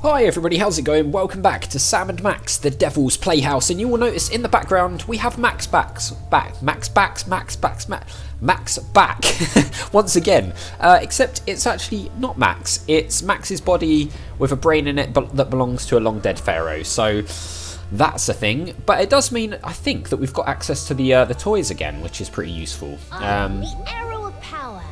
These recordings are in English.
Hi everybody, how's it going? Welcome back to Sam and Max, the Devil's Playhouse, and you will notice in the background we have Max back once again. Except it's actually not Max; it's Max's body with a brain in it, but that belongs to a long dead pharaoh. So that's a thing. But it does mean, I think, that we've got access to the toys again, which is pretty useful. The arrow of power,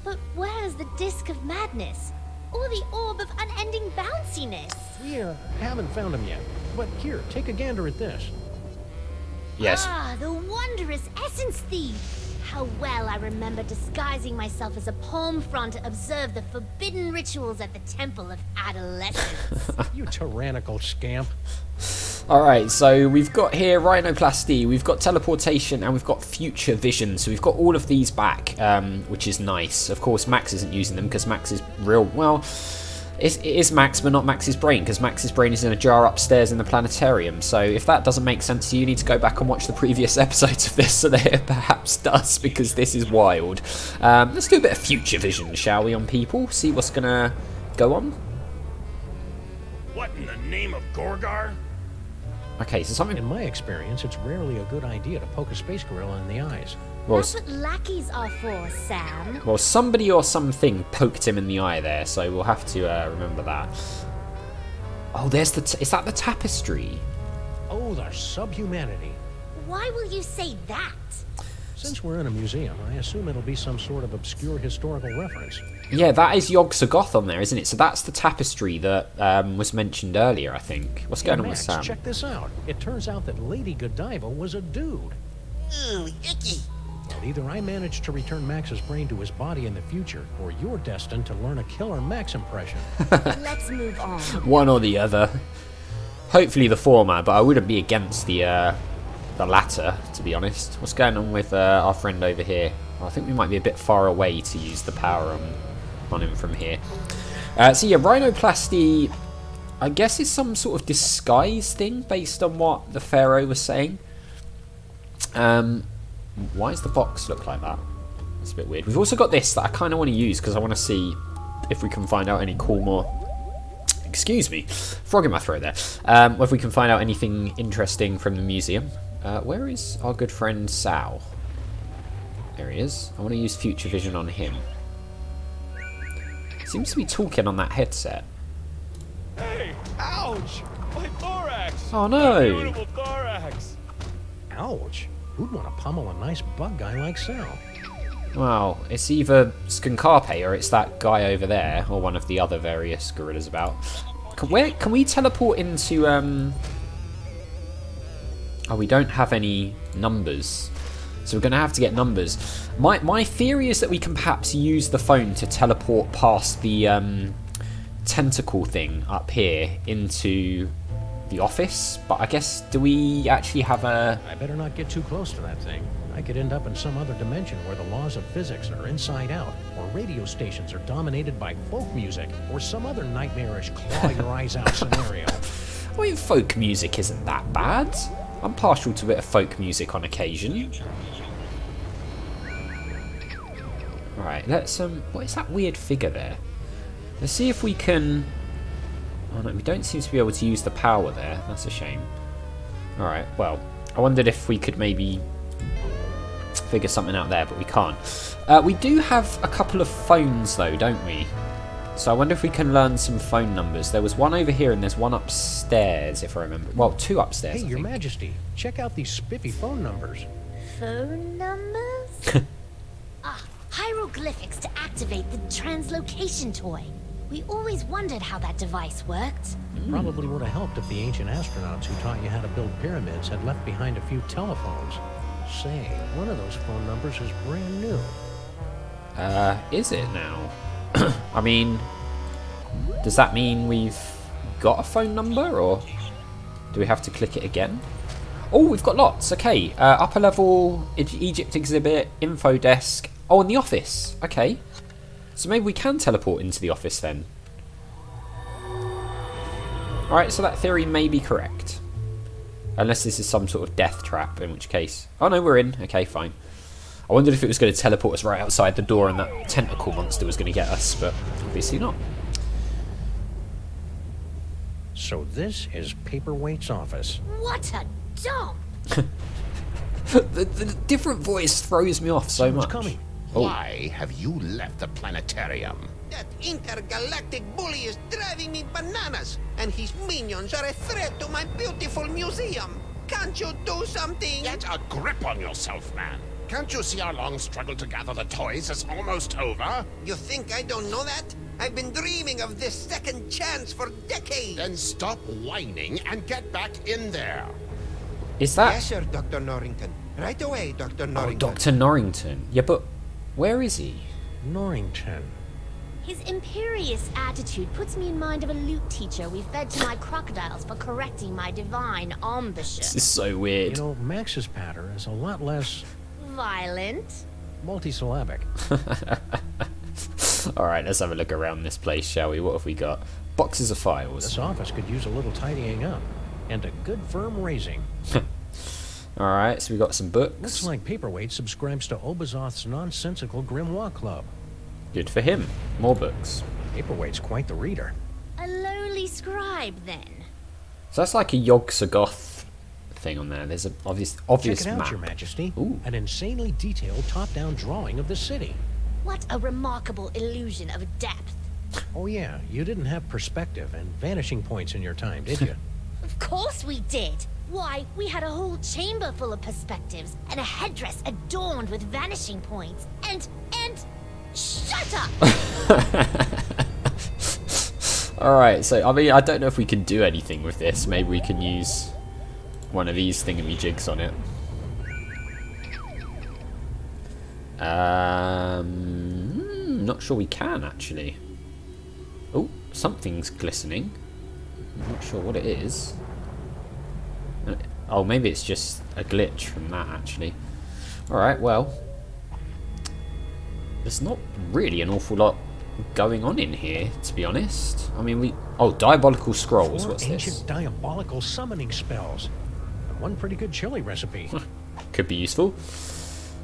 but where's the disc of madness? Or the orb of unending bounciness? We haven't found him yet, but here, take a gander at this. Yes. Ah, the wondrous essence thief! How well I remember disguising myself as a palm frond to observe the forbidden rituals at the Temple of Adolescence. You tyrannical scamp. Alright, so we've got here Rhinoplasty, we've got teleportation, and we've got future vision. So we've got all of these back, which is nice. Of course, Max isn't using them because Max is real, well, it is Max, but not Max's brain, because Max's brain is in a jar upstairs in the planetarium. So if that doesn't make sense to you, you need to go back and watch the previous episodes of this so that it perhaps does, because this is wild. Let's do a bit of future vision, shall we, on people? See what's going to go on? What in the name of Gorgar? Okay, so something... In my experience, it's rarely a good idea to poke a space gorilla in the eyes. Well, That's what lackeys are for, Sam. well, somebody or something poked him in the eye there, so we'll have to remember that. Oh, there's the... is that the tapestry? Oh, the subhumanity. Why will you say that? Since we're in a museum, I assume it'll be some sort of obscure historical reference. Yeah, that is Yog Soggoth on there, isn't it? So that's the tapestry that was mentioned earlier, I think. What's going on with Max, Sam? check this out. It turns out that Lady Godiva was a dude. Ooh, icky. Well, either I managed to return Max's brain to his body in the future, or you're destined to learn a killer Max impression. Let's move on. One or the other. Hopefully the former, but I wouldn't be against the latter, to be honest. What's going on with our friend over here? I think we might be a bit far away to use the power on him from here. So yeah, Rhinoplasty, I guess, is some sort of disguise thing based on what the Pharaoh was saying. Why does the box look like that? It's a bit weird. We've also got this that I kind of want to use because I want to see if we can find out any cool more... Excuse me, frog in my throat there. If we can find out anything interesting from the museum. Where is our good friend Sal? There he is. I want to use future vision on him. Seems to be talking on that headset. Hey, ouch! My thorax! Oh no! Beautiful thorax! Ouch. Who'd want to pummel a nice bug guy like Sal? Well, it's either Skunkape or it's that guy over there, or one of the other various gorillas about. Can we teleport into... Oh, we don't have any numbers. So we're going to have to get numbers. My theory is that we can perhaps use the phone to teleport past the tentacle thing up here into the office. But I guess, do we actually have a... I better not get too close to that thing. I could end up in some other dimension where the laws of physics are inside out, or radio stations are dominated by folk music, or some other nightmarish claw your eyes out scenario. I mean, folk music isn't that bad. I'm partial to a bit of folk music on occasion. Alright, let's what is that weird figure there? Let's see if we can... Oh no, we don't seem to be able to use the power there. That's a shame. Alright, well, I wondered if we could maybe figure something out there, but we can't. We do have a couple of phones though, don't we? So I wonder if we can learn some phone numbers. There was one over here and there's one upstairs, if I remember. Well, two upstairs, Hey, I Your think. Majesty, check out these spiffy phone numbers. Phone numbers? Hieroglyphics to activate the translocation toy. We always wondered how that device worked. It probably would have helped if the ancient astronauts who taught you how to build pyramids had left behind a few telephones. Say, one of those phone numbers is brand new. Is it now? I mean, does that mean we've got a phone number, or do we have to click it again? Oh, we've got lots. Okay, upper level, Egypt exhibit, info desk. Oh, in the office. Okay, so maybe we can teleport into the office then. Alright, so that theory may be correct. Unless this is some sort of death trap, in which case... Oh no, we're in. Okay, fine. I wondered if it was going to teleport us right outside the door and that tentacle monster was going to get us, but obviously not. So this is Paperweight's office. What a dump! The different voice throws me off so Someone's much. coming. Why have you left the planetarium? That intergalactic bully is driving me bananas, and his minions are a threat to my beautiful museum. Can't you do something? Get a grip on yourself, man. Can't you see our long struggle to gather the toys is almost over? You think I don't know that? I've been dreaming of this second chance for decades. Then stop whining and get back in there. Is that... Yes, sir, Dr. Norrington. Right away, Dr. Norrington. Oh, Dr. Norrington. Yeah, but where is he? Norrington. His imperious attitude puts me in mind of a lute teacher we fed to my crocodiles for correcting my divine ambition. This is so weird. You know, Max's patter is a lot less Violent? multisyllabic. Alright, let's have a look around this place, shall we? What have we got? Boxes of files. This office could use a little tidying up. And a good firm raising. Alright, so we got some books. Looks like Paperweight subscribes to Obazoth's nonsensical Grimoire Club. Good for him. More books. Paperweight's quite the reader. A lowly scribe, then. So that's like a Yog Soggoth thing on there. There's an obvious Check it out, map. Your Majesty. Ooh. An insanely detailed top-down drawing of the city. What a remarkable illusion of depth. Oh yeah, you didn't have perspective and vanishing points in your time, did you? Of course we did. Why, we had a whole chamber full of perspectives and a headdress adorned with vanishing points. And... Shut up! Alright, so I mean, I don't know if we can do anything with this. Maybe we can use one of these thingamajigs on it. Not sure we can, actually. Oh, something's glistening. I'm not sure what it is. Oh, maybe it's just a glitch from that, actually. Alright, well. There's not really an awful lot going on in here, to be honest. I mean, we... Oh, diabolical scrolls. 4 What's ancient this? diabolical summoning spells. And one pretty good chili recipe. Could be useful.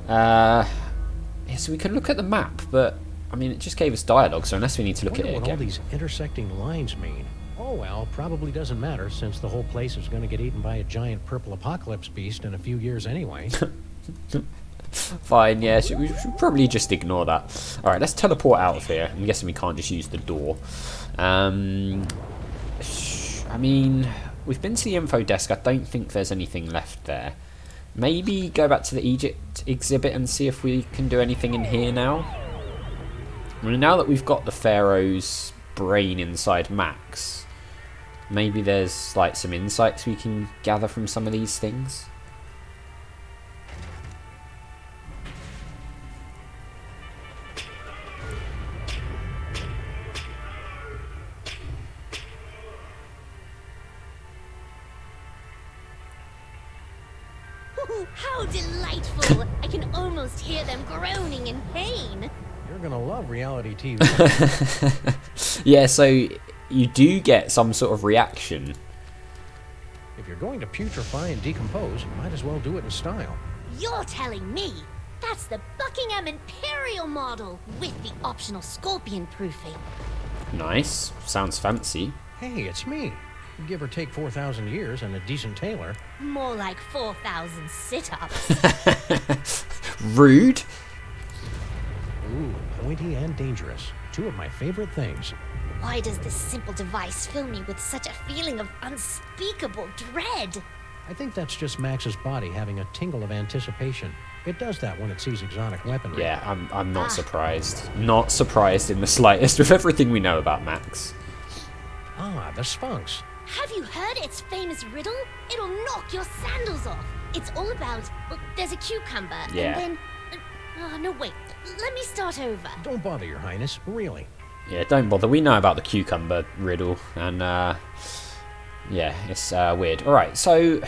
Yeah, so we can look at the map, but... I mean, it just gave us dialogue, so unless we need to look at Wonder it what all again. these intersecting lines mean. Oh well, probably doesn't matter since the whole place is going to get eaten by a giant purple apocalypse beast in a few years anyway. Fine, yeah, we should probably just ignore that. Alright, let's teleport out of here. I'm guessing we can't just use the door. I mean, we've been to the info desk. I don't think there's anything left there. Maybe go back to the Egypt exhibit and see if we can do anything in here now. I mean, now that we've got the Pharaoh's brain inside Max, maybe there's like some insights we can gather from some of these things. How delightful! I can almost hear them groaning in pain. You're going to love reality TV. Yeah, so you do get some sort of reaction. If you're going to putrefy and decompose, you might as well do it in style. You're telling me that's the Buckingham Imperial model with the optional scorpion proofing. Nice. Sounds fancy. Hey, it's me. Give or take 4,000 years and a decent tailor. More like 4,000 sit-ups. Rude. Ooh, pointy and dangerous. Two of my favorite things. Why does this simple device fill me with such a feeling of unspeakable dread? I think that's just Max's body having a tingle of anticipation. It does that when it sees exotic weaponry. Yeah, I'm not surprised. Not surprised in the slightest with everything we know about Max. Ah, the Sphinx. Have you heard its famous riddle? It'll knock your sandals off. It's all about, well, there's a cucumber, Yeah. and then... no, wait. Let me start over. Don't bother, Your Highness. Really. Yeah, don't bother. We know about the cucumber riddle, and yeah, it's weird. Alright, so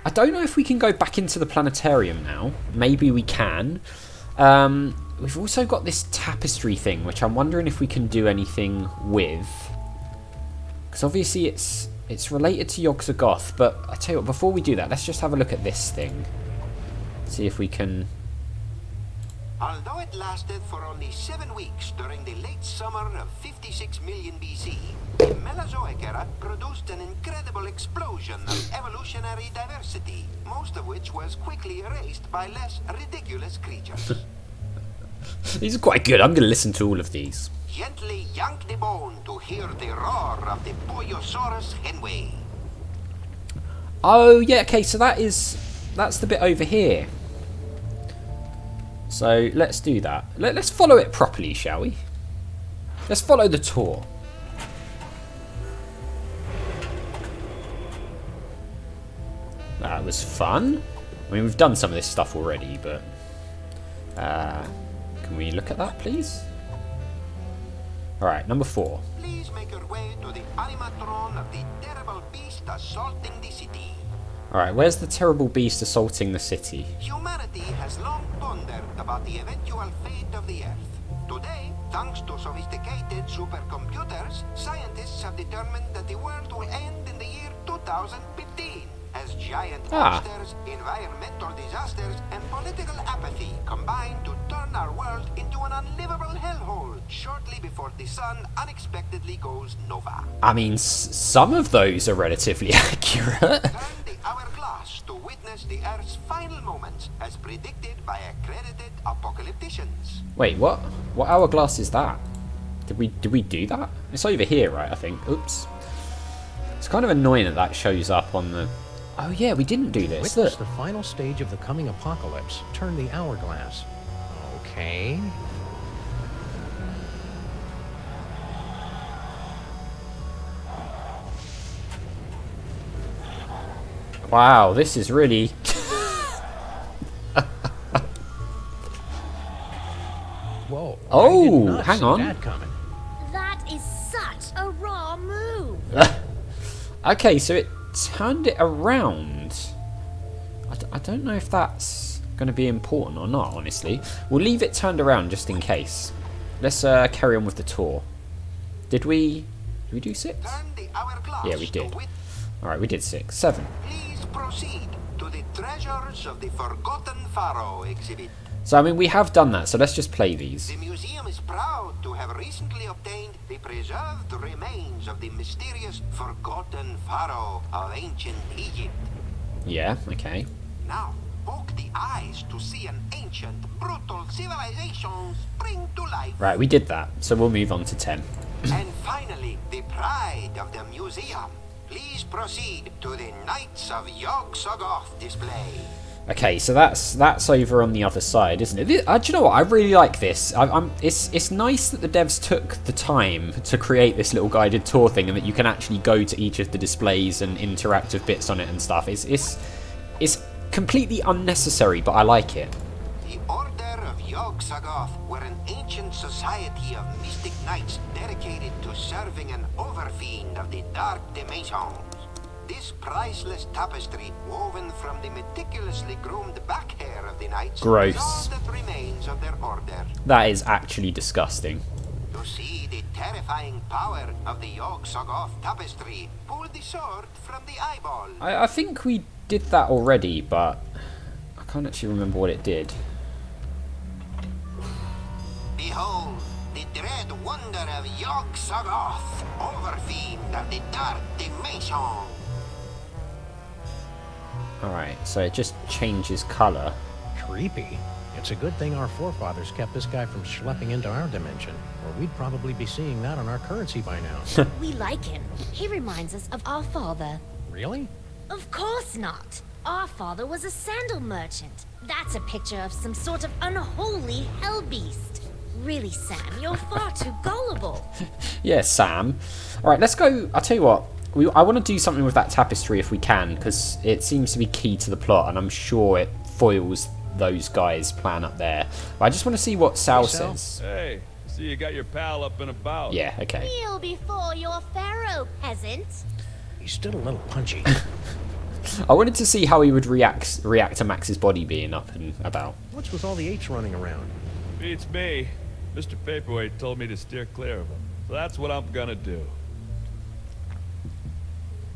I don't know if we can go back into the planetarium now. Maybe we can. We've also got this tapestry thing, which I'm wondering if we can do anything with. Because obviously it's related to Yog Soggoth, but I tell you what, before we do that, let's just have a look at this thing. See if we can... Although it lasted for only 7 weeks during the late summer of 56 million BC, the Mesozoic era produced produced an incredible explosion of evolutionary diversity, most of which was quickly erased by less ridiculous creatures. These are quite good. I'm going to listen to all of these. Gently yank the bone to hear the roar of the Boyosaurus henway. Oh, yeah, okay, so that's the bit over here. So let's do that. Let's follow it properly, shall we? Let's follow the tour. That was fun. I mean, we've done some of this stuff already, but... can we look at that, please? Alright, number 4. Please make your way to the animatron of the terrible beast assaulting the city. Alright, where's the terrible beast assaulting the city? Humanity has long pondered about the eventual fate of the Earth. Today, thanks to sophisticated supercomputers, scientists have determined that the world will end in the year 2015. As giant monsters, environmental disasters, and political apathy combine to turn our world into an unlivable hellhole shortly before the sun unexpectedly goes nova. I mean, some of those are relatively accurate. Turn the hourglass to witness the Earth's final moments, as predicted by accredited apocalypticians. Wait, what? What hourglass is that? Did we do that? It's over here, right, I think. Oops. It's kind of annoying that that shows up on the... Oh yeah, we didn't do this. Witness the final stage of the coming apocalypse. Turn the hourglass. Okay. Wow, this is really... Whoa. Oh, I did not hang see on. that coming. That is such a raw move. Okay, so it turned it around. I don't know if that's going to be important or not, honestly. We'll leave it turned around just in case. Let's carry on with the tour. Did we do 6? Turn the hourglass. Yeah, we did. Alright, we did 6. 7. Please proceed to the Treasures of the Forgotten Pharaoh exhibit. So, I mean, we have done that, so let's just play these. The museum is proud to have recently obtained the preserved remains of the mysterious Forgotten Pharaoh of ancient Egypt. Yeah, okay. Now, poke the eyes to see an ancient, brutal civilization spring to life. Right, we did that, so we'll move on to 10. And finally, the pride of the museum. Please proceed to the Knights of Yog Soggoth display. Okay, so that's over on the other side, isn't it? Do you know what? I really like this. It's nice that the devs took the time to create this little guided tour thing, and that you can actually go to each of the displays and interactive bits on it and stuff. It's completely unnecessary, but I like it. The Order of Yog Soggoth were an ancient society of mystic knights dedicated to serving an overfiend of the dark dimensions. This priceless tapestry, woven from the meticulously groomed back hair of the knights, Gross. is all that remains of their order. That is actually disgusting. To see the terrifying power of the Yog Soggoth tapestry, pull the sword from the eyeball. I think we did that already, but I can't actually remember what it did. Behold, the dread wonder of Yog Soggoth, overfiend of the dark dimension. Alright, so it just changes colour. Creepy. It's a good thing our forefathers kept this guy from schlepping into our dimension, or we'd probably be seeing that on our currency by now. We like him. He reminds us of our father. Really? Of course not. Our father was a sandal merchant. That's a picture of some sort of unholy hell beast. Really, Sam, you're far too gullible. Yeah, Sam. Alright, let's go. I'll tell you what. I want to do something with that tapestry if we can, because it seems to be key to the plot, and I'm sure it foils those guys' plan up there. But I just want to see what Sal says. Hey, see you got your pal up and about. Yeah, okay. Kneel before your pharaoh, peasant. He's still a little punchy. I wanted to see how he would react to Max's body being up and about. What's with all the apes running around? Beats me. Mr. Paperweight told me to steer clear of him. So that's what I'm gonna do.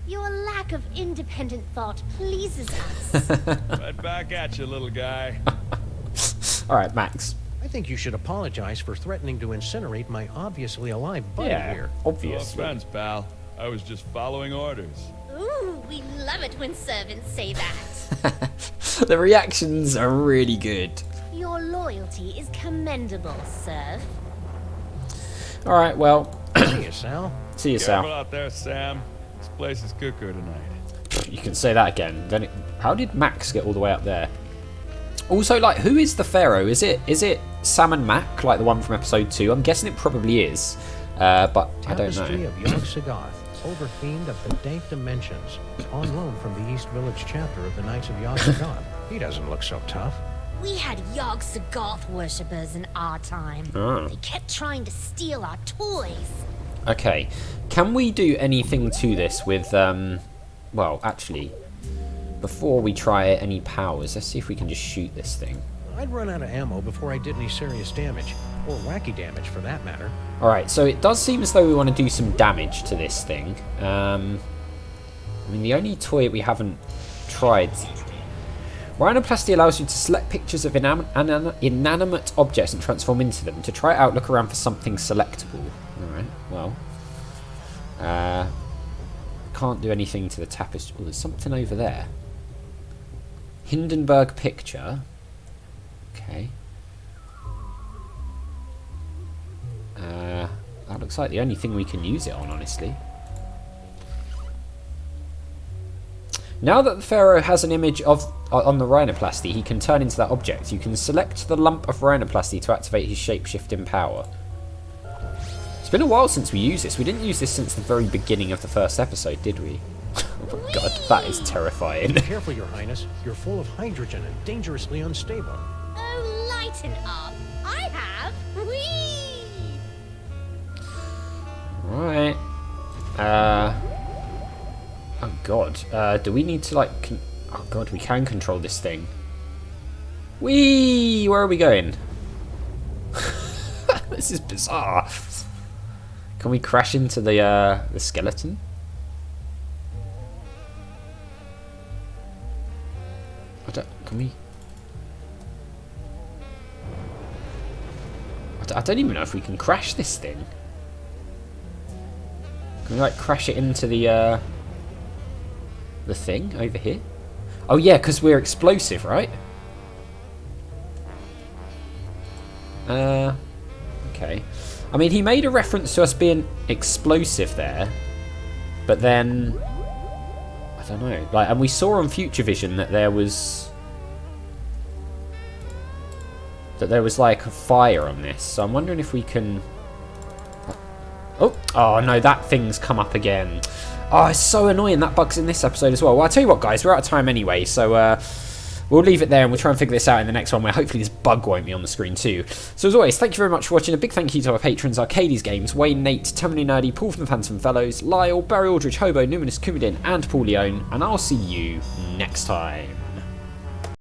Your lack of independent thought pleases us. Right back at you, little guy. Alright, Max. I think you should apologize for threatening to incinerate my obviously alive buddy Yeah, here. We're obviously. friends, pal. I was just following orders. Ooh, we love it when servants say that. The reactions are really good. Your loyalty is commendable, Serf. Alright, well, See you, Sal. see you, Careful Sal. out there, Sam. This place is cuckoo tonight. You can say that again. How did Max get all the way up there? Also, like, who is the Pharaoh? Is it Sam and Mac, like the one from episode 2? I'm guessing it probably is, but I don't Tapestry know. of Yog Soggoth, overfiend of the dank dimensions, on loan from the East Village chapter of the Knights of Yog Soggoth. He doesn't look so tough. We had Yog Soggoth worshippers in our time. Oh. They kept trying to steal our toys. Okay, can we do anything to this with, well, actually, before we try any powers, let's see if we can just shoot this thing. I'd run out of ammo before I did any serious damage, or wacky damage for that matter. Alright, so it does seem as though we want to do some damage to this thing. I mean, the only toy we haven't tried... Rhinoplasty allows you to select pictures of inanimate objects and transform into them. To try it out, look around for something selectable. Alright, well... can't do anything to the tapestry. Oh, there's something over there. Hindenburg picture. Okay. That looks like the only thing we can use it on, honestly. Now that the Pharaoh has an image of on the Rhinoplasty, he can turn into that object. You can select the lump of Rhinoplasty to activate his shape-shifting power. It's been a while since we used this. We didn't use this since the very beginning of the first episode, did we? Oh my god, that is terrifying. Be careful, Your Highness. You're full of hydrogen and dangerously unstable. Oh, lighten up. I have. Whee! Right. Oh god. Do we need to like... Oh god, we can control this thing. Whee! Where are we going? This is bizarre. Can we crash into the skeleton? Can we? I don't even know if we can crash this thing. Can we like crash it into the thing over here? Oh yeah, because we're explosive, right? Okay. I mean, he made a reference to us being explosive there, but then I don't know. Like, and we saw on Future Vision that there was like a fire on this. So I'm wondering if we can. Oh no, that thing's come up again. Oh, it's so annoying. That bug's in this episode as well. Well, I'll tell you what, guys, we're out of time anyway, so we'll leave it there and we'll try and figure this out in the next one where hopefully this bug won't be on the screen too. So as always, thank you very much for watching. A big thank you to our patrons, Arcades Games, Wayne, Nate, Terminally Nerdy, Paul from the Phantom Fellows, Lyle, Barry Aldridge, Hobo, Numinous, Kumidin, and Paul Leone, and I'll see you next time.